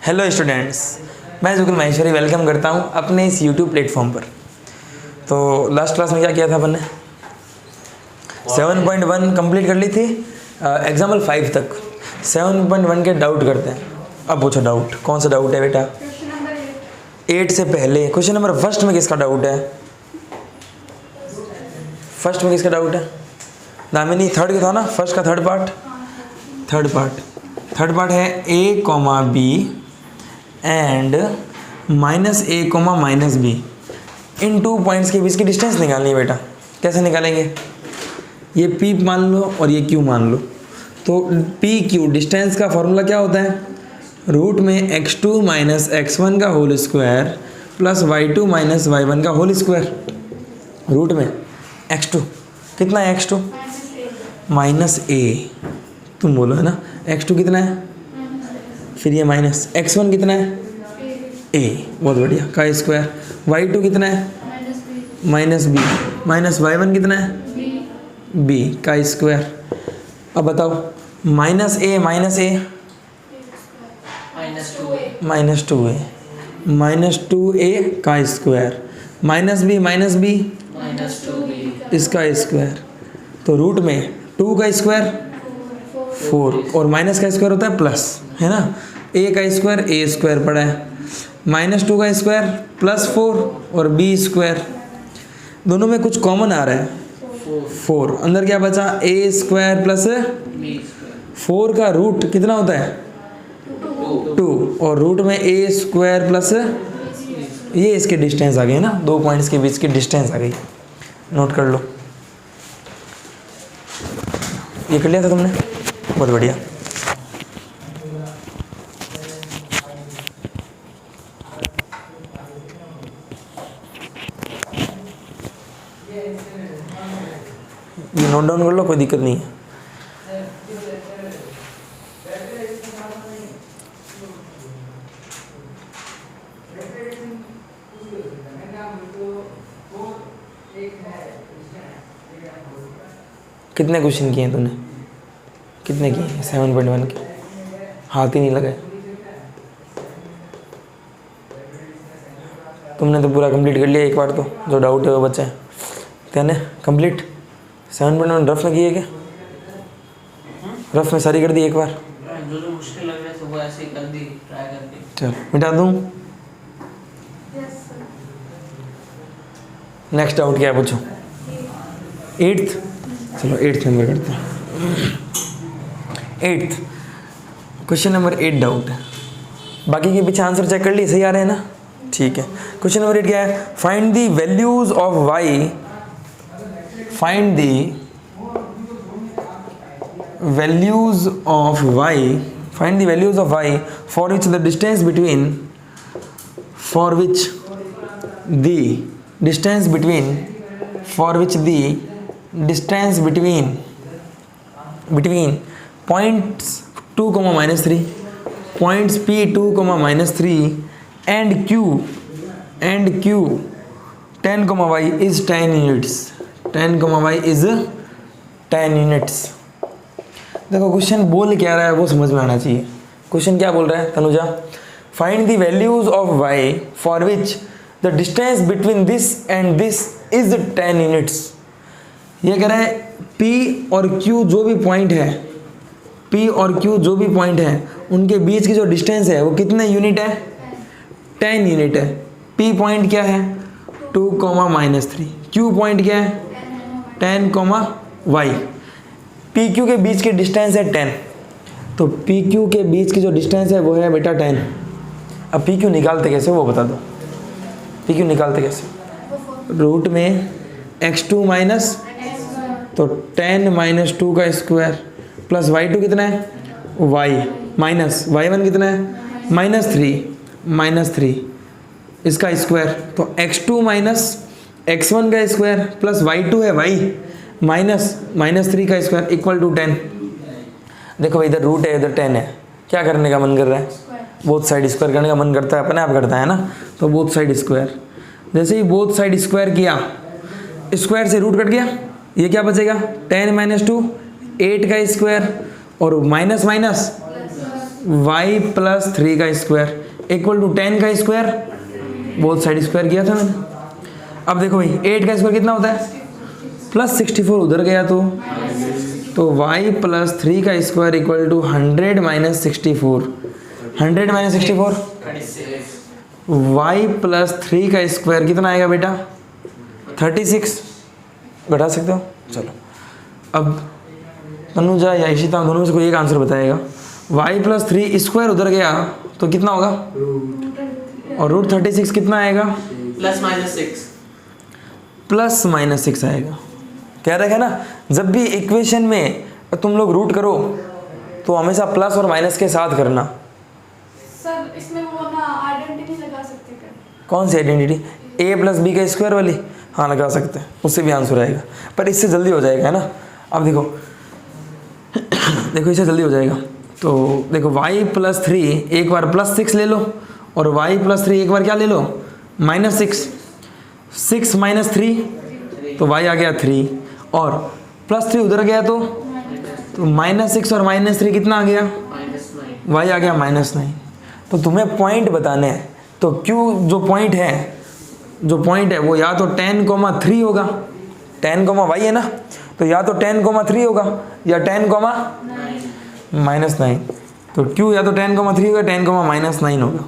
Hello students, मैं जुगल Maheshwari welcome करता हूं अपने इस यूट्यूब प्लेटफॉर्म पर। तो लास्ट क्लास में क्या किया था अपन ने? 7.1 कंप्लीट कर ली थी, एग्जाम्पल 5 तक। 7.1 के डाउट करते हैं। अब पूछो डाउट, कौन सा डाउट है बेटा? 8 से पहले क्वेश्चन नंबर फर्स्ट में किसका डाउट है? फर्स्ट में किसका डाउट है? दामिनी थर्ड का था ना, फर्स्ट का थर्ड पार्ट है a comma B and minus A comma minus B. इन 2 पॉइंट्स के बीच की डिस्टेंस निकालनी है बेटा। कैसे निकालेंगे? ये p मान लो और ये q मान लो। तो p q डिस्टेंस का फॉर्मूला क्या होता है? रूट में x2 माइनस x1 का whole square plus y2 minus y1 का होल स्क्वायर। रूट में x2 कितना है? x2 माइनस a, तुम बोलो है ना, x2 कितना है? फिर ये माइनस x1 कितना है? a, बहुत बढ़िया, का स्क्वायर। y2 कितना है? माइनस b, माइनस y1 कितना है? b का स्क्वायर। अब बताओ, minus a minus minus 2a का स्क्वायर, माइनस b इसका स्क्वायर। तो रूट में 2 का स्क्वायर 4 और माइनस का स्क्वायर होता है प्लस, है ना। a का स्क्वायर a स्क्वायर पड़ा है, माइनस 2 का स्क्वायर प्लस 4 और b स्क्वायर। दोनों में कुछ कॉमन आ रहा है 4। अंदर क्या बचा? a स्क्वायर प्लस 4 का रूट कितना होता है? 2 और रूट में a स्क्वायर प्लस ये इसके डिस्टेंस आ गई ना, 2 पॉइंट्स के बीच की डिस्टेंस आ गई। नोट कर लो, ये कर लिया था तुमने? बहुत बढ़िया। ये नोट डाउन कर लो, कोई दिक्कत नहीं है। कितने क्वेश्चन किए हैं तूने? कितने किए हैं 7.1 के? हाथ ही नहीं लगाए। तुमने तो पूरा कंप्लीट कर लिया एक बार, तो जो डाउट है वो बचा है। तेने कंप्लीट 7.1 रफ में किए क्या? रफ में सारी कर दी एक बार? जो मुश्किल लग रहा है वो ऐसे ही कर दी, ट्राई करके। चल मिटा दूँ? नेक्स्ट डाउट क्या है, पूछो। 8th, चलो 8th नंबर करते हैं। 8th क्वेश्चन नंबर 8 डाउट है। बाकी के पीछे आंसर चेक कर लिए, सही आ रहे हैं ना? ठीक है। क्वेश्चन नंबर 8 क्या है? Find the values of y, find the values of y, find the values of y for which the distance between, for which the distance between, for which the distance between points 2, -3, points P2, -3 and Q 10, y is 10 units, 10, y is 10 units। देखो question बोल क्या रहा है वो समझ में आना चाहिए। क्वेश्चन क्या बोल रहा है Tanuja? Find the values of y for which the distance between this and this is 10 units. ये कह रहा है P और Q जो भी पॉइंट है, P और Q जो भी पॉइंट है उनके बीच की जो डिस्टेंस है वो कितने यूनिट है? 10 यूनिट है। P पॉइंट क्या है? 2, -3। Q पॉइंट क्या है? 10, y। PQ के बीच की डिस्टेंस है 10, तो PQ के बीच की जो डिस्टेंस है वो है बेटा 10। अब PQ निकालते कैसे वो बता दो। PQ निकालते कैसे? रूट में x2 माइनस, तो 10 - 2 का स्क्वायर प्लस y2 कितना है? y माइनस y1 कितना है? -3 इसका स्क्वायर, तो x2 माइनस x1 का स्क्वायर प्लस y2 है y माइनस 3 का स्क्वायर इक्वल टू 10। देखो इधर रूट है, इधर 10 है। क्या करने का मन कर रहा है? बोथ साइड स्क्वायर करने का मन करता है, अपने आप करता है ना। तो बोथ साइड स्क्वायर, जैसे ही बोथ साइड स्क्वायर किया, स्क्वायर से रूट कट गया, ये क्या बचेगा? 10 - 2 8 का स्क्वायर और माइनस वाई प्लस 3 का स्क्वायर इक्वल टू 10 का स्क्वायर, बोथ साइड स्क्वायर किया था मैंने। अब देखो भाई 8 का स्क्वायर कितना होता है, प्लस 64 उधर गया तो y प्लस 3 का square equal to 100 minus 64, 100 minus 64, y plus 3 का स्क्वायर कितना आएगा बेटा 36, घटा सकते हो। चलो अब तनुजा या इशिता दोनों में से कोई एक आंसर बताएगा। y प्लस 3 स्क्वायर उधर गया तो कितना होगा, और रूट 36 कितना आएगा, प्लस माइनस 6 आएगा। कह रहे हैं ना, जब भी इक्वेशन में तुम लोग रूट करो तो हमेशा प्लस और माइनस के साथ करना। सर इसमें वो ना आइडेंटिटी लगा सकते हैं क्या? कौन सी आइडेंटिटी, ए प्लस बी का स्क्वायर वाली, हाँ लगा सकते हैं, उससे भी आंसर आएगा, पर इससे जल्दी हो जाएगा है ना। अब देखो देखो इससे जल्दी हो जाएगा। तो देखो y प्लस 3 एक बार प्लस 6 ले लो, और y प्लस 3 एक बार क्या ले लो माइनस 6, 6 माइनस 3 तो y आ गया 3, और प्लस 3 उधर गया तो माइनस 6 और माइनस 3 कितना आ गया, y आ गया माइनस 9। तो तुम्हें पॉइंट बताने हैं, तो q जो पॉइंट है वो या तो 10,3 होगा, 10, y है ना, तो या तो 10,3 होगा या 10, माइनस 9। तो q या तो 10,3 होगा, 10, माइनस 9 होगा।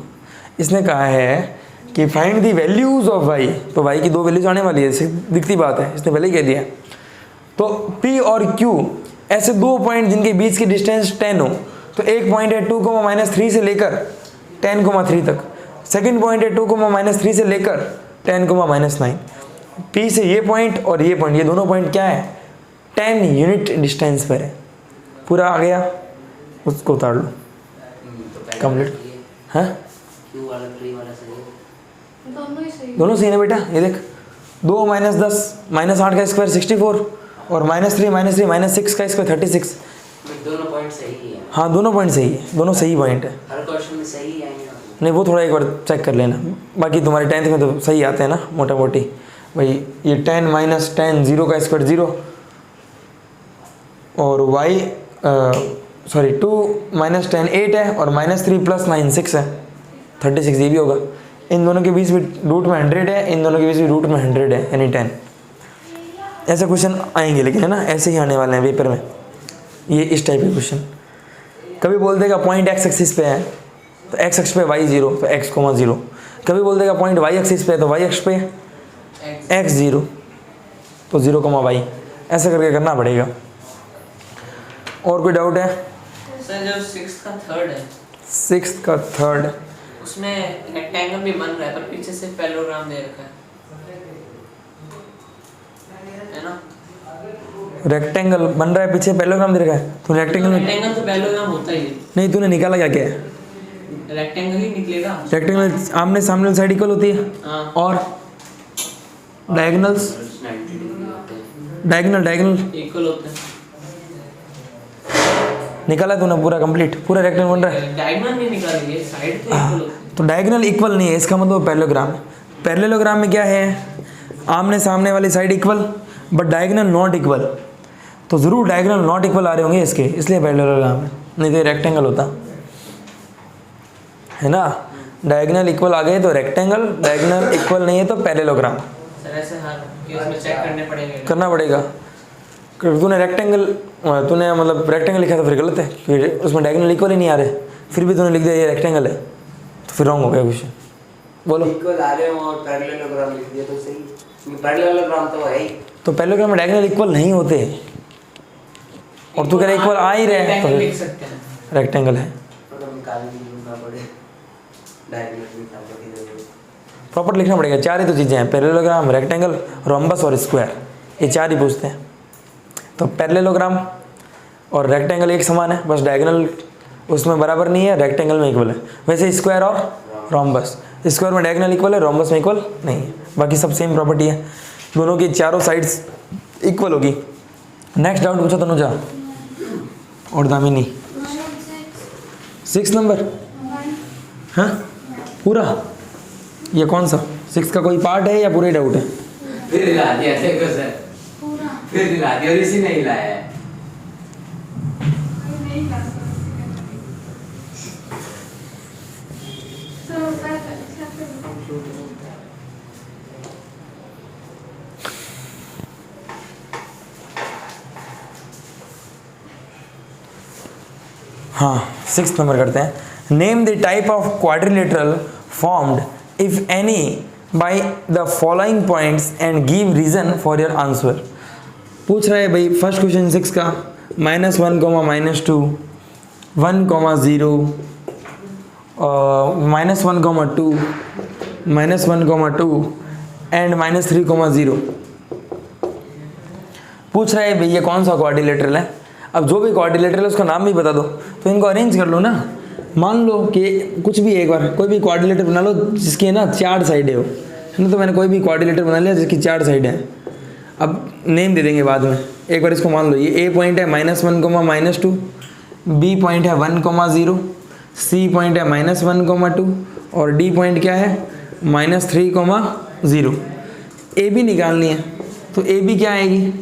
इसने कहा है कि find the values of y, तो y की 2 वैल्यूज आने वाली है, दिखती बात है, इसने पहले ही कह दिया। तो p और q ऐसे 2 पॉइंट जिनके बीच की डिस्टेंस 10 हो, तो एक पॉइंट है 2, माइनस 3 से लेकर 10,3 तक, सेकंड पॉइंट है 2, माइनस 3 से लेकर 10, माइनस 9। p से ये पॉइंट और ये पॉइंट, ये दोनों पॉइंट क्या है 10 यूनिट डिस्टेंस पर है। पूरा आ गया, उसको उतार लो कंप्लीट। हाँ दोनों सही है बेटा, ये देख 2 माइनस 10 माइनस 8 का स्क्वायर 64, और माइनस 3 माइनस 6 का स्क्वायर 36। दोनों पॉइंट सही है। हाँ दोनों पॉइंट सही है, दोनों सही पॉइंट है। हर क्वेश्चन में सही है नहीं वो थोड़ा एक बार चेक कर लेना, बाकी तुम्हारे 10th में तो सही आते हैं ना मोटा मोटी। भाई ये 10 माइनस 10 0 का स्क्वायर 0, और y 2 माइनस 10 8 है, और माइनस 3 प्लस 9 6 है, 36 ये भी होगा। इन दोनों के बीच भी रूट में 100 है, इन दोनों के बीच भी रूट में 100 है, यानी 10। ऐसे क्वेश्चन आएंगे लेकिन है ना, ऐसे ही आने वाले हैं पेपर में, ये इस टाइप के क्वेश्चन। कभी बोल देगा पॉइंट x एक्सिस पे है तो x अक्ष पे y 0 तो x, 0। कभी बोल देगा पॉइंट y एक्सिस पे है तो y अक्ष पे x 0 तो 0, y, ऐसे करके करना पड़ेगा। और कोई डाउट है? सर जो 6th का थर्ड है, 6th का थर्ड उसमें रेक्टेंगल भी बन रहा है, पर पीछे से पैरेललोग्राम दे रखा है ना। रेक्टेंगल बन रहा है, पीछे पैरेललोग्राम दे रखा है, तो रेक्टेंगल में रेक्टेंगल तो पैरेललोग्राम होता ही है। नहीं, तूने निकाला क्या क्या है? रेक्टेंगल ही निकलेगा। रेक्टेंगल आमने सामने साइड इक्वल होती है, हाँ। और डायगोनल्स डायगोनल इक्वल होते हैं। निकाला तूने पूरा कंप्लीट, पूरा रेक्टेंगल बन रहा है। डायगोनल नहीं निकाली है, साइड तो इक्वल होती है। तो डायगोनल इक्वल नहीं है, इसका मतलब पैरेललोग्राम है। पैरेललोग्राम में क्या है, आमने सामने वाली side equal but diagonal not equal, तो ज़रूर डायगोनल नॉट इक्वल आ रहे होंगे इसके, इसलिए पैरेललोग्राम है, नहीं तो रेक्टेंगल होता है ना। डायगोनल इक्वल आ गए तो रेक्टेंगल, डायगोनल इक्वल नहीं है तो पैरेललोग्राम। सर ऐसे हर केस में चेक करना पड़ेगा। तूने रेक्टेंगल, तूने मतलब रेक्टेंगल लिखा था फिर गलत है, फिर उसमें डायगोनल इक्वल ही नहीं आ रहे, फिर भी तूने लिख दिया ये रेक्टेंगल है, तो फिर रॉन्ग हो गया क्वेश्चन। बोलो। इक्वल आ रहे हो और पैरेललोग्राम लिख दिया तो सही, पैरेललोग्राम तो है ही। तो पैरेललोग्राम में डायगोनल इक्वल नहीं होते, और तू कह रहा इक्वल आ ही रहे, तो लिख सकते हैं। रेक्टेंगल है। प्रॉपर लिखना पड़ेगा, 4 ही तो चीज़ें हैं, पैरेललोग्राम, रेक्टेंगल, रोम्बस और स्क्वायर, ये 4 ही पूछते हैं। तो पैरेललोग्राम और रेक्टेंगल एक समान है, बस डायगोनल उसमें बराबर नहीं है, रेक्टेंगल में इक्वल है। वैसे स्क्वायर और रोम्बस, स्क्वायर में डायगोनल इक्वल है, रोम्बस में इक्वल नहीं है, बाकी सब सेम प्रॉपर्टी है, दोनों की चारों साइड्स इक्वल होगी। नेक्स्ट डाउट पूछो तनुजा और दामिनी। 6 नंबर, हाँ पूरा, ये कौन सा 6 का कोई पार्ट है या पूरा ही डाउट है? फिर हिला दिया देखो सर, फिर हिला दिया और इसी ने हिलाया है। हाँ 6th नंबर करते हैं। Name the type of quadrilateral formed if any by the following points and give reason for your answer. पूछ रहा है भाई फर्स्ट क्वेश्चन 6 का, -1, -2, 1, 0, -1, -2 एंड -3, 0। पूछ रहा है भाई ये कौन सा क्वाड्रिलेटरल है। अब जो भी क्वाड्रिलेटरल है उसका नाम भी बता दो, तो इनको अरेंज कर लो ना। मान लो कि कुछ भी एक बार कोई भी क्वाड्रिलेटर बना लो जिसकी ना 4 साइडें हो, है ना। तो मैंने कोई भी क्वाड्रिलेटर बना लिया जिसकी 4 साइडें हैं। अब नेम दे देंगे बाद में। एक बार इसको मान लो, ये ए पॉइंट है -1, -2, बी पॉइंट है 1, 0, सी पॉइंट है -1, 2 और डी पॉइंट क्या है -3, 0। ए बी निकालनी है, तो ए बी क्या आएगी,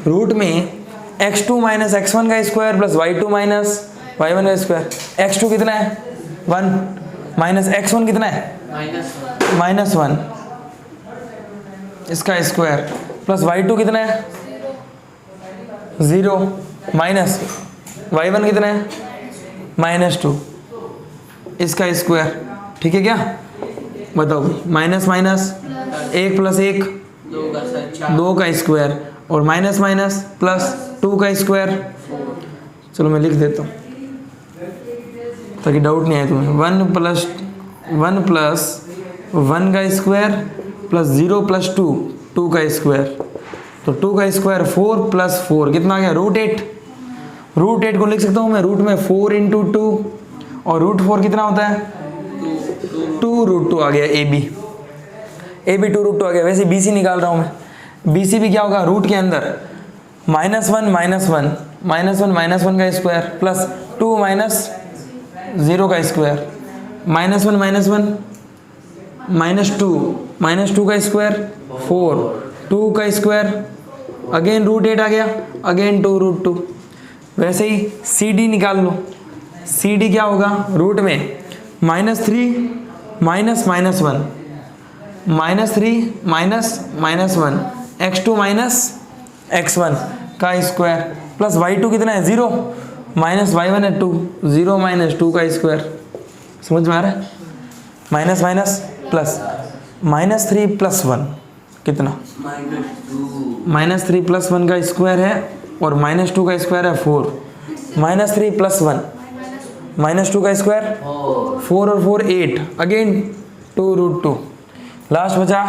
रूट में x2 - x1 का स्क्वायर प्लस y2 - y1 का स्क्वायर। x2 कितना है 1 माइनस x1 कितना है -1 इसका स्क्वायर प्लस y2 कितना है 0 माइनस y1 कितना है -2 इसका स्क्वायर। ठीक है क्या, बताओ भाई। माइनस माइनस 1 + 1 2 का स्क्वायर और माइनस माइनस प्लस 2 का स्क्वायर। चलो मैं लिख देता हूँ ताकि डाउट नहीं आए तुम्हें। 1 + 1 का स्क्वायर प्लस 0 + 2 2 का स्क्वायर। तो 2 का स्क्वायर 4 + 4 कितना आ गया √8। √8 को लिख सकता हूँ मैं रूट में 4 × 2 और √4 कितना होता है 2√2 आ गया। ए बी 2√2 आ गया। वैसे BC निकाल रहा हूँ मैं। BC भी क्या होगा, रूट के अंदर -1 का स्क्वायर प्लस 2 - 0 का स्क्वायर, -1 -2 का स्क्वायर 4 2 का स्क्वायर अगेन √8 आ गया, अगेन 2√2। वैसे ही CD निकाल लो। CD क्या होगा, रूट में -3 - -1 x2 - x1 का स्क्वायर प्लस y2 कितना है 0 माइनस y1 है 2 0 - 2 का स्क्वायर। समझ में आ रहा है, माइनस माइनस प्लस -3 + 1 कितना -3 + 1 का स्क्वायर है और -2 का स्क्वायर है 4 -3 + 1 -2 का स्क्वायर 4 और 4 8 अगेन 2√2। लास्ट बचा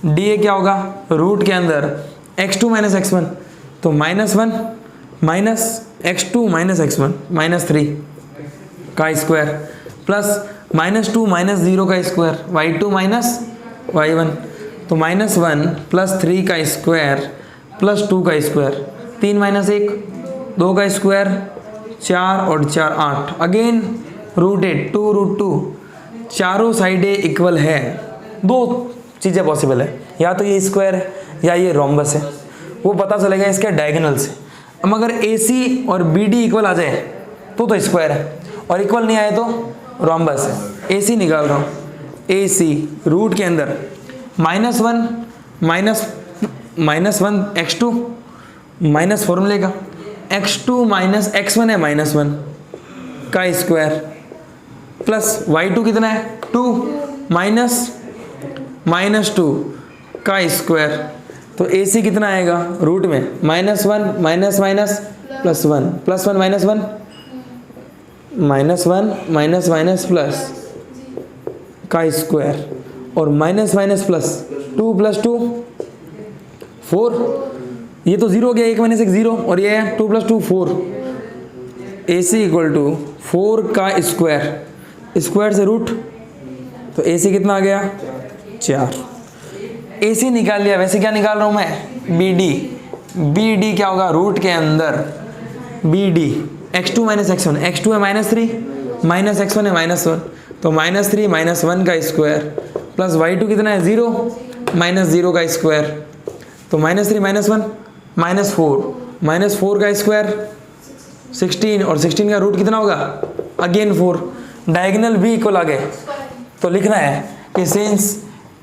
DA क्या होगा, रूट के अंदर x2 - x1 तो -1 माइनस x2 - x1 -3 का स्क्वायर प्लस -2 - 0 का स्क्वायर y2 - y1 तो -1 + 3 का स्क्वायर प्लस 2 का स्क्वायर 3 - 1 2 का स्क्वायर 4 और 4 8 अगेन √8 2√2। चारों साइडें इक्वल है। दो चीज़ें पॉसिबल है, या तो ये स्क्वायर है या ये रोम्बस है, वो पता चलेगा इसके डायगोनल से। अब अगर AC और BD इक्वल आ जाए तो स्क्वायर है और इक्वल नहीं आए तो रोम्बस है। AC निकाल रहा हूँ, AC रूट के अंदर -1 x2 माइनस फॉर्मूले का x2 - x1 है -1 का स्क्वायर प्लस y2 कितना है 2 -2 का स्क्वायर। तो AC कितना आएगा, रूट में -1 - +1 +1 -1 प्लस का स्क्वायर और -+ 2 + 2 4। ये तो 0 हो गया, 1 - 1 0 और ये है 2 + 2 4। AC = 4 का स्क्वायर से रूट, तो AC कितना आ गया 4। AC निकाल लिया। वैसे क्या निकाल रहा हूँ मैं, BD क्या होगा, रूट के अंदर BD x2 - x1 x2 है -3 -x1 है -1 तो -3 - 1 का स्क्वायर प्लस y2 कितना है 0 -0 का स्क्वायर तो -3 - 1 -4 का स्क्वायर 16 और 16 का रूट कितना होगा अगेन 4। डायगोनल भी इक्वल आ गए तो लिखना है कि since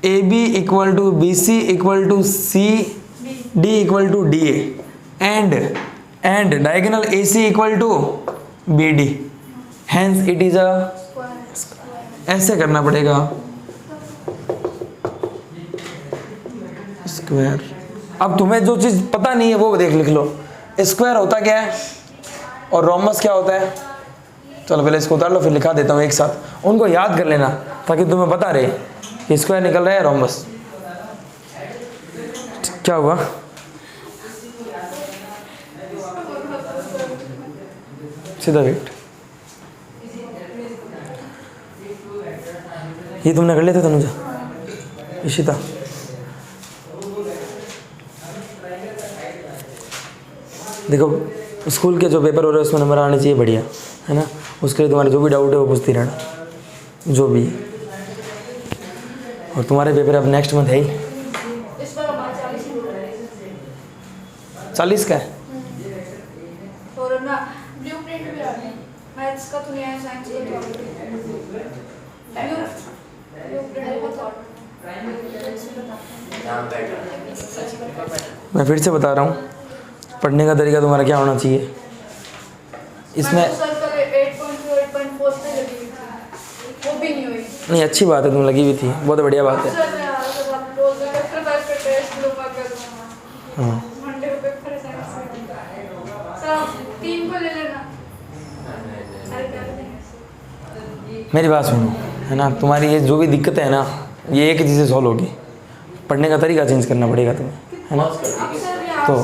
AB = BC = CD = DA and and diagonal AC equal to BD, hence it is a, ऐसे करना पड़ेगा स्क्वायर। अब तुम्हें जो चीज़ पता नहीं है वो देख लिख लो, स्क्वायर होता क्या है और रोमबस क्या होता है। चलो पहले इसको उतार लो, फिर लिखा देता हूँ एक साथ, उनको याद कर लेना ताकि तुम्हें पता रहे कि स्क्वायर निकल रहा है रोमबस। क्या हुआ? सीधा वेट, ये तुमने कर लिया था तनुजा, इशिता? देखो स्कूल के जो पेपर हो रहे हैं उसमें नंबर आने चाहिए बढ़िया, है ना। उसके लिए तुम्हारे जो भी डाउट है वो पूछती रहना, जो भी है। और तुम्हारे पेपर अब नेक्स्ट मंथ है ही, इस बार हमारा 40 ही हो रहा है। 40 का है। और ना ब्लूप्रिंट भी आ गई, मैथ्स का तो नहीं है, साइंस का तो ब्लूप्रिंट बहुत मैं फिर से बता रहा हूँ, पढ़ने का तरीका तुम्हारा क्या होना चाहिए इसमें। 8.4 पे लगी हुई थी, वो भी नहीं हुई। नहीं अच्छी बात है, तुम लगी हुई थी, बहुत बढ़िया बात है। हाँ मंडे को पेपर है साइंस सर, 3 को ले लेना। मेरी बात सुनो, है ना, तुम्हारी ये जो भी दिक्कत है ना, ये एक चीज़ से सॉल्व होगी, पढ़ने का तरीका चेंज करना पड़ेगा तुम्हें, है ना। तो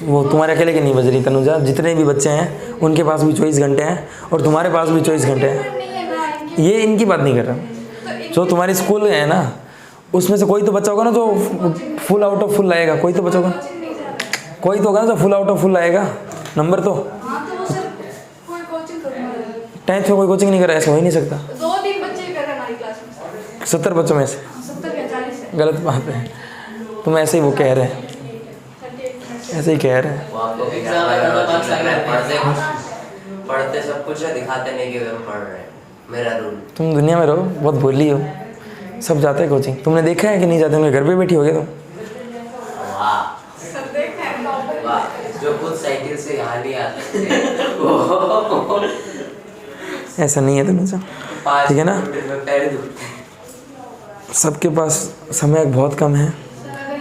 वो तुम्हारे अकेले की नहीं बज रही तनुजा, जितने भी बच्चे हैं उनके पास भी 24 घंटे हैं और तुम्हारे पास भी 24 घंटे हैं। ये इनकी बात नहीं कर रहा, जो तुम्हारी स्कूल है ना उसमें से कोई तो बच्चा होगा ना जो फुल आउट ऑफ फुल लाएगा, कोई तो बच्चा होगा, कोई तो होगा ना जो फुल आउट ऑफ फुल लाएगा नंबर। तो 10th में कोई कोचिंग नहीं कर रहा, ऐसा हो ही नहीं सकता। 2-3 बच्चे कर रहे हैं हमारी क्लास में, 70 बच्चों में से 70 या 40 है। गलत बात है, तुम ऐसे ही वो कह रहे हैं, ऐसे ही कह रहे हैं। पढ़ते सब कुछ है, दिखाते नहीं कि हम पढ़ रहे हैं, मेरा रूल। तुम दुनिया में रहो, बहुत भोली हो, सब जाते हैं कोचिंग, तुमने देखा है कि नहीं जाते? उनके घर पे बैठी हो गए तुम। वाह सब देखते हैं प्रॉब्लम। वाह, जो खुद साइकिल से यहाँ नहीं आते थे। ऐसा नहीं है तनुजा, ठीक है ना। पैर दुखते। सबके पास समय बहुत कम है,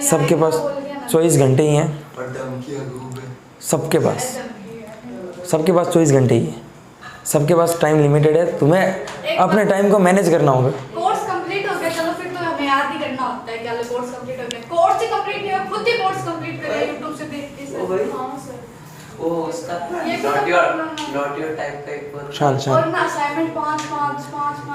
सबके पास 24 घंटे ही हैं, सबके पास 24 घंटे ही है, सबके पास टाइम लिमिटेड है। तुम्हें अपने टाइम को मैनेज करना होगा। कोर्स कंप्लीट हो गया, चलो फिर तो हमें याद ही करना होता है क्या कोर्स कंप्लीट हो गया। कोर्स ही कंप्लीट नहीं हुआ, खुद ही कोर्स कंप्लीट करें YouTube से देख के सर। हां सर, वो उसका ये नॉट योर टाइप का एक शान और शान ना असाइनमेंट 5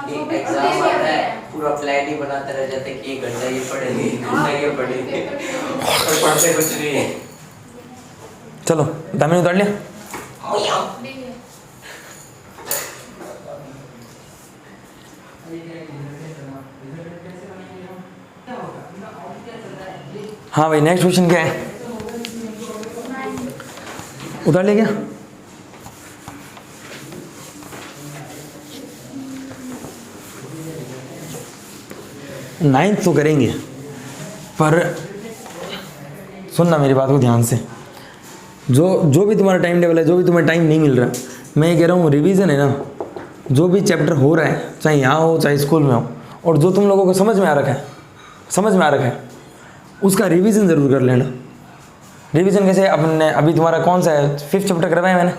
वो भी एग्जाम आता है, पूरा प्लान ही बनाते रह जाते कि 1 घंटा ये पढ़ेंगे, 1 घंटा ये पढ़ेंगे और पढ़ते कुछ नहीं है। चलो दामिनी उतार लिया। हाँ भाई, नेक्स्ट क्वेश्चन क्या है? उतार लिया क्या? नाइन्थ तो करेंगे, पर सुनना मेरी बात को ध्यान से। जो भी तुम्हारा टाइम टेबल है, जो भी तुम्हें टाइम नहीं मिल रहा, मैं ये कह रहा हूँ रिवीजन है ना, जो भी चैप्टर हो रहा है, चाहे यहाँ हो चाहे स्कूल में हो, और जो तुम लोगों को समझ में आ रखा है उसका रिवीजन ज़रूर कर लेना। रिवीजन कैसे? अपने अभी तुम्हारा कौन सा है? 5th चैप्टर करवाया मैंने,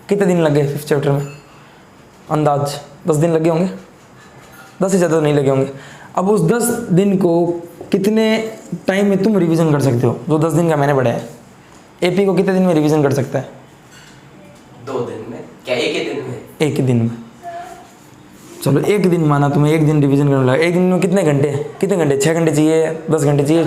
कितने दिन लग गए 5th चैप्टर में? अंदाज 10 दिन लगे होंगे, 10 से ज़्यादा तो नहीं लगे होंगे। अब उस 10 दिन को कितने टाइम में तुम रिवीजन कर सकते हो? जो 10 दिन का मैंने पढ़ाया है, AP को कितने दिन में रिवीजन कर सकता है? 2 दिन में क्या? एक ही दिन में? एक ही दिन में। चलो एक दिन माना तुम्हें, एक दिन रिवीजन करने लगा। एक दिन में कितने घंटे? 6 घंटे चाहिए, 10 घंटे चाहिए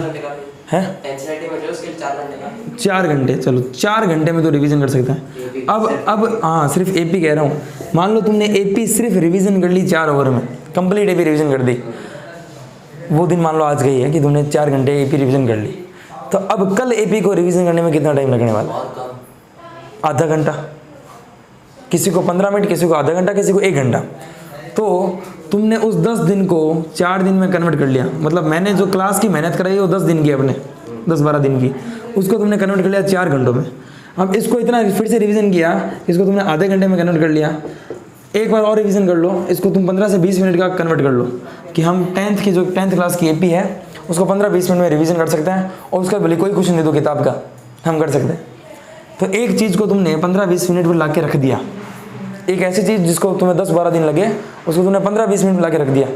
है? एनसीईआरटी में जो उसके 4 घंटे का 4 घंटे। चलो 4 घंटे में तो रिवीजन कर सकता है। अब हाँ, सिर्फ AP कह रहा हूँ। मान लो तुमने AP सिर्फ रिवीजन कर ली 4 ओवर में, कंप्लीट AP रिवीजन कर दी। वो दिन मान लो आज गई है कि तुमने 4 घंटे AP रिवीजन कर ली, तो अब कल AP को रिवीजन करने में कितना टाइम लगने वाला? बहुत कम, आधा घंटा, किसी को 15 मिनट, किसी को आधा घंटा, किसी को 1 घंटा। तो तुमने उस 10 दिन को 4 दिन में कन्वर्ट कर लिया। मतलब मैंने जो क्लास की मेहनत कराई वो 10 दिन की अपने, 10-12 दिन की, उसको तुमने कन्वर्ट कर लिया 4 घंटों में। अब इसको इतना फिर से रिवीजन किया, इसको तुमने आधे घंटे में कन्वर्ट कर लिया। एक बार और रिवीजन कर लो, इसको तुम 15 से 20 मिनट का कन्वर्ट कर लो कि हम 10th क्लास की AP है उसको 15-20 मिनट में रिवीजन कर सकते हैं, और उसका भले कोई क्वेश्चन दे दो किताब का, हम कर सकते हैं। तो एक चीज़ को तुमने 15-20 मिनट में ला के रख दिया, एक ऐसी चीज़ जिसको तुम्हें 10-12 दिन लगे उसको तुमने 15-20 मिनट में ला के रख दिया।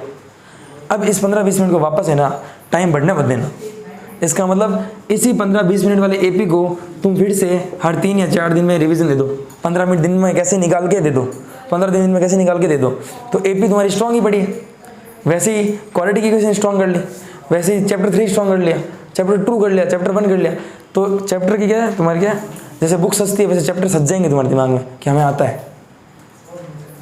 अब इस 15-20 मिनट को वापस है ना टाइम बढ़ने मत देना। इसका मतलब इसी 15-20 मिनट वाले AP को तुम फिर से हर 3 या 4 दिन में रिवीजन दे दो, 15 मिनट दिन में कैसे निकाल के दे दो, 15 दिन में कैसे निकाल के दे दो, तो AP तुम्हारी स्ट्रॉन्ग ही पड़ी है। वैसे ही क्वालिटी की क्वेश्चन स्ट्रॉन्ग कर ली, वैसे ही चैप्टर 3 स्ट्रॉन्ग कर लिया, चैप्टर 2 कर लिया, चैप्टर 1 कर लिया, तो चैप्टर की क्या है तुम्हारी, क्या है जैसे बुक सजती है वैसे चैप्टर सज जाएंगे तुम्हारे दिमाग में कि हमें आता है।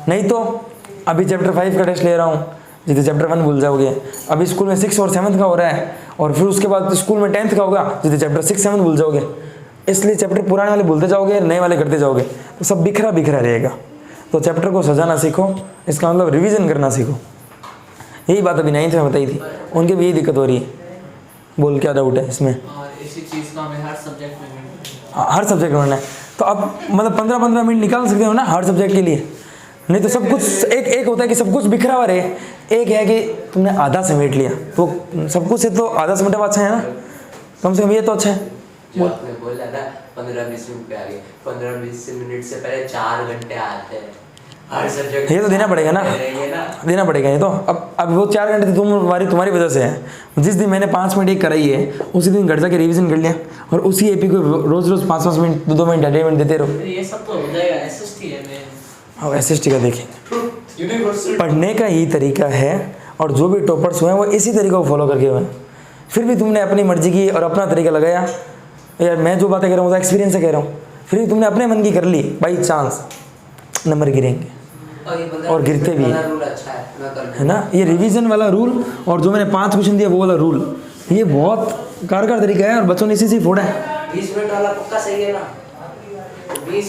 नहीं तो अभी चैप्टर 5 का टेस्ट ले रहा हूँ, जिसे चैप्टर 1 भूल जाओगे। अभी स्कूल में 6 और 7 का हो रहा है, और फिर उसके बाद स्कूल में 10th का होगा, जिसे चैप्टर 6-7 भूल जाओगे। इसलिए चैप्टर पुराने वाले भूलते जाओगे, नए वाले करते जाओगे, तो सब बिखरा बिखरा रहेगा। तो चैप्टर को सजाना सीखो, इसका मतलब रिवीजन करना सीखो। यही बात अभी 9th में बताई थी, उनके भी यही दिक्कत हो रही है। बोल क्या डाउट है इसमें? और इसी चीज़ का हमें हर सब्जेक्ट में हर सब्जेक्ट में है, तो अब मतलब 15-15 मिनट निकाल सकते हो ना हर सब्जेक्ट के लिए। नहीं तो सब कुछ एक होता है कि सब कुछ बिखरा हुआ रहे, एक है कि तुमने आधा समेट लिया, तो सब कुछ से तो आधा समेटा हुआ अच्छा है ना, कम से कम ये तो अच्छा है। जो आपने बोला ना 15-20 मिनट पे आ गए, 15-20 मिनट से पहले 4 घंटे आते हैं हर सब्जेक्ट। ये तो देना पड़ेगा ना, देना पड़ेगा ये तो। अब वो 4 घंटे तुम्हारी वजह से है। जिस दिन मैंने 5 मिनट एक कराई है उसी दिन घर जाके रिवीजन कर लिया, और उसी AP को रोज 5-5 मिनट 2-2 मिनट 2.5 मिनट देते रहो। ये सब तो हो जाएगा, SST है मेन। अब SST का देखेंगे, पढ़ने का यही तरीका है, और जो भी टॉपर्स हुए हैं वो इसी तरीके को फॉलो करके हुए हैं। फिर भी तुमने अपनी मर्जी की और अपना तरीका लगाया। यार मैं जो बातें कह रहा हूँ वो एक्सपीरियंस से कह रहा हूँ, फिर भी तुमने अपने मन की कर ली, बाई चांस नंबर गिरेंगे और गिरते भी है ना। ये रिवीजन वाला रूल और जो मैंने 5 क्वेश्चन दिया वो वाला रूल, ये बहुत कारगर तरीका है, और बच्चों ने इसी से फोड़ा है। 20 मिनट वाला पक्का सही है ना?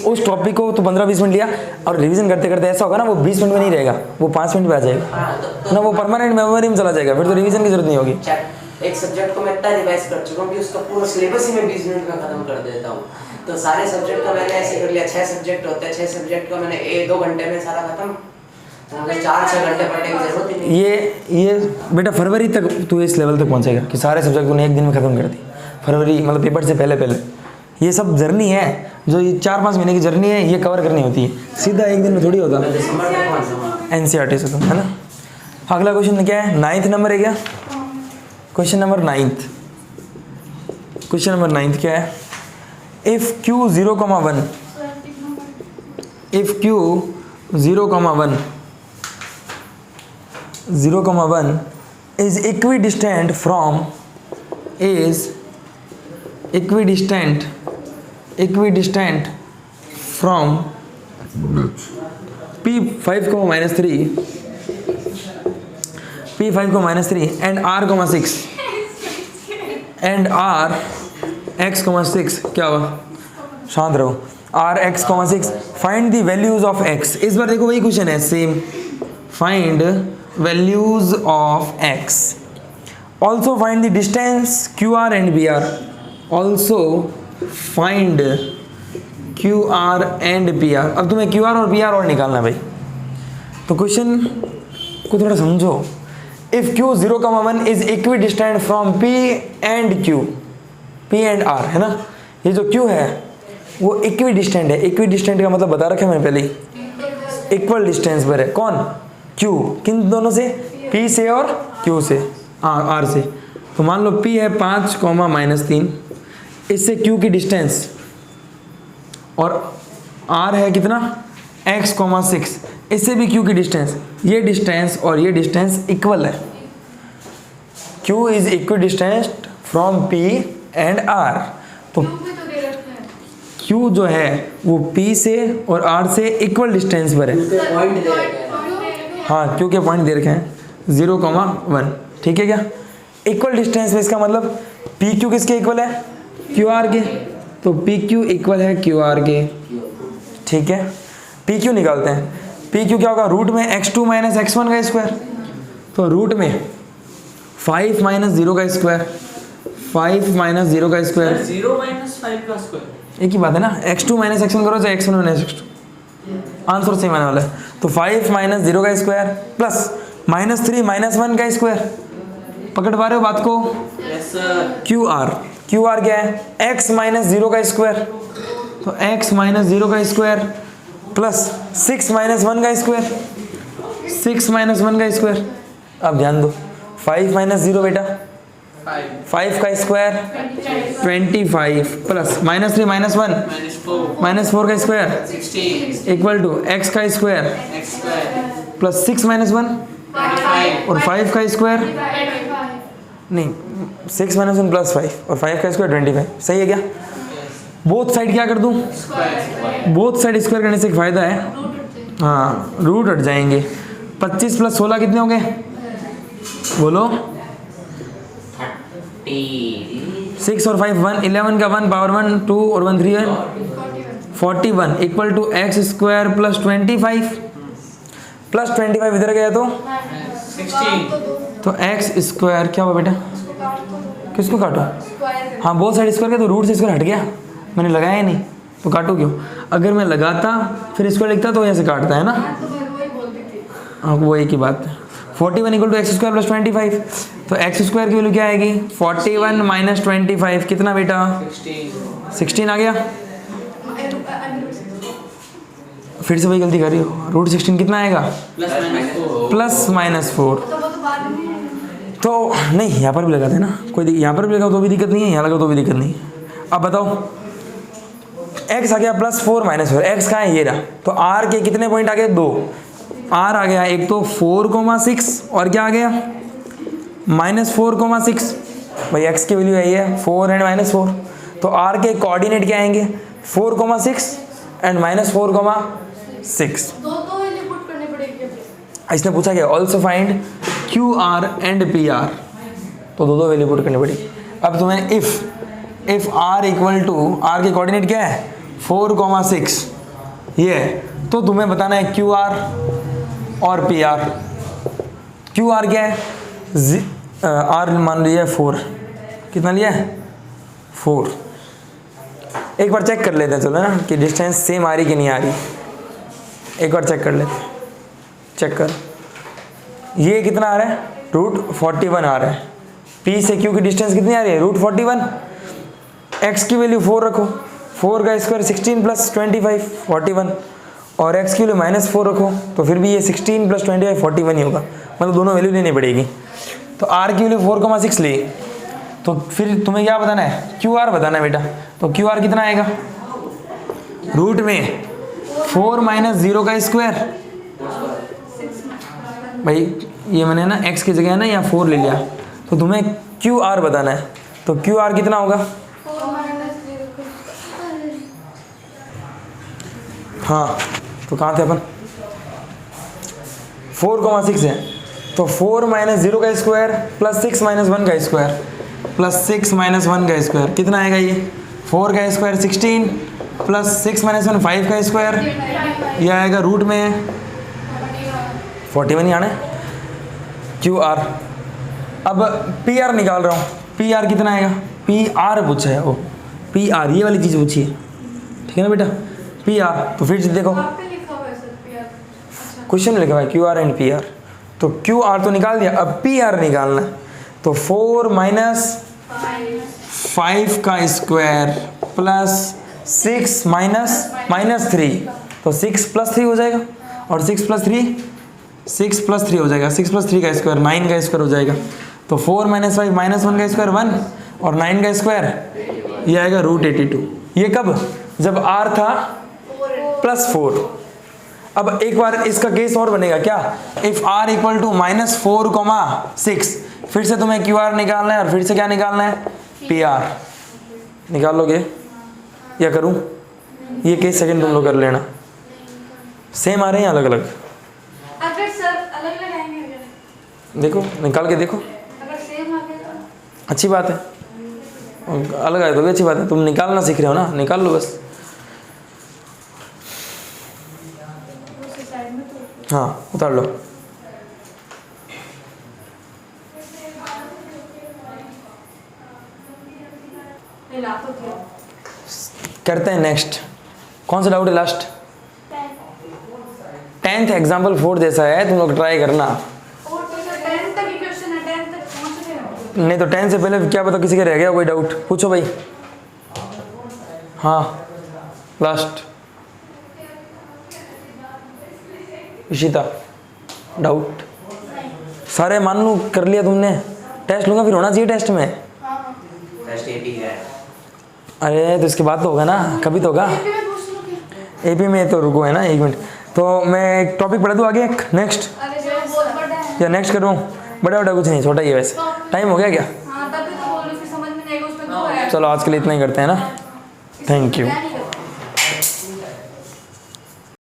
उस टॉपिक को तो 15-20 मिनट लिया, और रिवीजन करते करते ऐसा होगा ना वो 20 मिनट में नहीं रहेगा, वो 5 मिनट में आ जाएगा ना, वो परमानेंट मेमोरी में चला जाएगा, फिर तो रिवीजन की जरूरत नहीं होगी। एक सब्जेक्ट को मैं इतना रिवाइज कर चुका हूँ कि उसका पूरा सिलेबस ही मैं 20 मिनट में खत्म कर देता हूँ। तो सारे सब्जेक्ट का मैंने ऐसे कर लिया, 6 सब्जेक्ट होते हैं, 6 सब्जेक्ट का मैंने 1-2 घंटे में सारा खत्म, 4-6 घंटे पढ़ने की जरूरत ही नहीं। ये बेटा फरवरी तक तू इस लेवल तक पहुंचेगा कि सारे सब्जेक्ट तूने एक दिन में खत्म कर दी। फरवरी मतलब पेपर से पहले ये सब जर्नी है, जो ये 4-5 महीने की जर्नी है, ये कवर करनी होती है, सीधा एक दिन में थोड़ी होता। NCERT से तुम है ना। अगला क्वेश्चन क्या है? 9th नंबर है क्या? Question number 9th, question number 9th क्या है? If Q 0,1, if Q 0,1 is equidistant from P5, and R,6 and R(x,6) क्या हुआ? शांत रहो। R(x,6) find the values of x। इस बार देखो वही क्वेश्चन है same, find values of x, also find the distance QR and BR, also find QR and PR। अब तुम्हें QR और PR और निकालना भाई, तो क्वेश्चन को थोड़ा समझो। If Q 0,1 is equidistant from P and Q, P and R है ना। ये जो Q है वो इक्विडिस्टेंट है। इक्विडिस्टेंट का मतलब बता रखा है मैंने पहले ही, इक्वल डिस्टेंस पर है। कौन? Q, किन दोनों से? P से और Q से, R से। तो मान लो P है 5,-3, इससे Q की डिस्टेंस, और R है कितना? x,6, इससे भी Q की डिस्टेंस। ये डिस्टेंस और ये डिस्टेंस इक्वल है। Q is equidistant from P and R। तो Q जो है वो P से और R से इक्वल डिस्टेंस पर है। हाँ, Q के पॉइंट दे रखे हैं 0,1, ठीक है क्या? इक्वल डिस्टेंस में इसका मतलब PQ किसके इक्वल है? QR के। तो PQ इक्वल है QR के, ठीक है। PQ निकालते हैं। PQ क्या होगा? रूट में x2 माइनस x1 का स्क्वायर, तो रूट में 5 माइनस 0 का स्क्वायर, 5 माइनस 0 का स्क्वायर, 0 माइनस 5 का स्क्वायर। एक ही बात है ना, x2 माइनस x1 करो चाहे x1 minus x2, answer same आने वाला है। तो 5 माइनस 0 का स्क्वायर प्लस माइनस 3 माइनस 1 का स्क्वायर, पकड़ पा रहे हो बात को? Yes sir. क्यू आर क्या है? x माइनस 0 का स्क्वायर, तो x माइनस 0 का स्क्वायर प्लस 6 माइनस 1 का स्क्वायर, 6 माइनस 1 का स्क्वायर। अब ध्यान दो, 5 माइनस 0 बेटा 5 का square 25 plus minus 3 minus 1 minus 4 का स्क्वायर 16 इक्वल टू x का square x square plus 6 minus 1 और 5 का स्क्वायर, नहीं 6 माइनस 1 प्लस 5 और 5 का स्क्वायर 25। सही है क्या? बोथ साइड क्या कर दूं? बोथ साइड स्क्वायर करने से एक फायदा है, हाँ रूट हट जाएंगे। 25 प्लस 16 कितने हो गए बोलो? 6 और 5 1, 11 का 1 पावर 1 2 और 1 3 है 41 equal to x square plus 25 plus 25 इधर गया तो 16 तो एक्स स्क्वायर क्या हुआ बेटा? किसको काटो? हाँ बोथ साइड स्क्वायर का तो रूट से स्क्वायर हट गया, मैंने लगाया ही नहीं तो काटो क्यों? अगर मैं लगाता फिर स्क्वायर लिखता तो ऐसे काटता है ना। हाँ वो एक ही बात है। 41 equal to x square plus 25, तो एक्स स्क्वायर की वैल्यू क्या आएगी? 41 माइनस 25 कितना बेटा? 16 आ गया। फिर से वही गलती कर रही हो, रूट 16 कितना आएगा? Plus minus 4। तो नहीं यहाँ पर भी लगाते हैं ना, कोई यहाँ पर भी लगाओ तो भी दिक्कत नहीं है, यहाँ लगाओ तो भी दिक्कत नहीं है। अब बताओ x आ गया प्लस 4 माइनस 4, x कहाँ है? ये रहा। तो r के कितने पॉइंट आ गए? 2 r आ गया, एक तो 4,6 और क्या आ गया? माइनस 4,6। भाई x की वैल्यू यही है 4 एंड माइनस 4, तो r के कोऑर्डिनेट क्या आएंगे? 4,6 एंड माइनस 4,6। दो वैल्यू पुट करने पड़ेगी। इसने पूछा क्या? Also find Q R and P R, तो दो वैल्यू पुट करनी पड़ेगी। अब तुम्हें if r equal to r के कोऑर्डिनेट क्या है? 4,6 ये है, तो तुम्हें बताना है क्यू आर और पी आर। क्यू आर क्या है? r मान लिया 4, कितना लिया है? 4। एक बार चेक कर लेते हैं चलो ना कि डिस्टेंस सेम आ रही कि नहीं आ रही, एक बार चेक कर लेते हैं। चेक कर, ये कितना आ रहा है? रूट 41 आ रहा है। P से Q की डिस्टेंस कितनी आ रही है? रूट 41। x की वैल्यू 4 रखो, 4 का स्क्वायर 16 प्लस 25 41, और x की वैल्यू माइनस 4 रखो, तो फिर भी ये 16 प्लस 25 41 ही होगा, मतलब दोनों वैल्यू लेनी पड़ेगी। तो r की वैल्यू 4,6 ली, तो फिर तुम्हें क्या बताना है? क्यू आर बताना है बेटा। तो क्यू आर कितना आएगा? रूट में 4 माइनस 0 का स्क्वायर, भाई ये मैंने ना x की जगह ना या 4 ले लिया, तो तुम्हें क्यू आर बताना है। तो क्यू आर कितना होगा? हाँ तो कहाँ थे अपन? 4,6 है, तो 4 माइनस 0 का स्क्वायर प्लस 6 माइनस 1 का स्क्वायर प्लस 6 माइनस 1 का स्क्वायर कितना आएगा? ये 4 का स्क्वायर 16 प्लस 6 माइनस 1 5 का स्क्वायर, ये आएगा रूट में 41 ही आना है। क्यू आर, अब पी आर निकाल रहा हूँ। पी आर कितना आएगा? पी आर पूछा है, ओ पी आर ये वाली चीज़ पूछी है, ठीक है ना बेटा? पी आर, तो फिर से देखो क्वेश्चन में लिखा हुआ है Q R and P R, तो क्यू आर तो निकाल दिया, अब पी आर निकालना है। तो 4 माइनस 5 का स्क्वायर प्लस 6 माइनस 3, तो 6 प्लस 3 हो जाएगा, और 6 प्लस 3 हो जाएगा, 6 प्लस 3 का स्क्वायर 9 का स्क्वायर हो जाएगा। तो 4 माइनस 5 माइनस 1 का स्क्वायर 1 और 9 का स्क्वायर ये आएगा रूट 82। ये कब? जब r था प्लस 4। अब एक बार इसका केस और बनेगा क्या? If r equal to minus 4,6, फिर से तुम्हें क्यू आर निकालना है और फिर से क्या निकालना है? पी आर निकाल लोगे या करूं? ये केस सेकंड तुम लोग कर लेना। सेम आ रहे हैं अलग अलग? अगर सर अलग अलग आएंगे अगर देखो निकाल के देखो, सेम आ गया तो अच्छी बात है, अलग आए तो भी अच्छी बात है। तुम निकालना सीख रहे हो ना, निकाल लो बस। हाँ उतार लो। करते हैं नेक्स्ट। कौन सा डाउट है लास्ट? 10th एग्जाम्पल 4 जैसा है, तुम लोग ट्राई करना। और तो 10 तक ही क्वेश्चन है, 10 तक पहुंच गए हो। नहीं तो 10 से पहले क्या पता किसी का रह गया कोई डाउट, पूछो भाई। हाँ लास्ट इशिता, डाउट सारे मान लूँ कर लिया तुमने। टेस्ट लूँगा फिर होना चाहिए टेस्ट में। फर्स्ट एपी है। अरे तो इसके बाद तो होगा ना, कभी तो होगा। एपी में पूछ लो क्या? एपी में तो रुको है ना 1 मिनट। तो मैं एक टॉपिक पढ़ा दूँ आगे, एक नेक्स्ट अरे जो बहुत बड़ा है। या नेक्स्ट करूँ? बड़ा बड़ा कुछ नहीं, छोटा ही है वैसे। टाइम हो गया क्या? हाँ तभी तो बोलो, फिर समझ में नहीं आएगा, उसमें 2 है। चलो आज के लिए इतना ही करते हैं ना। Thank you.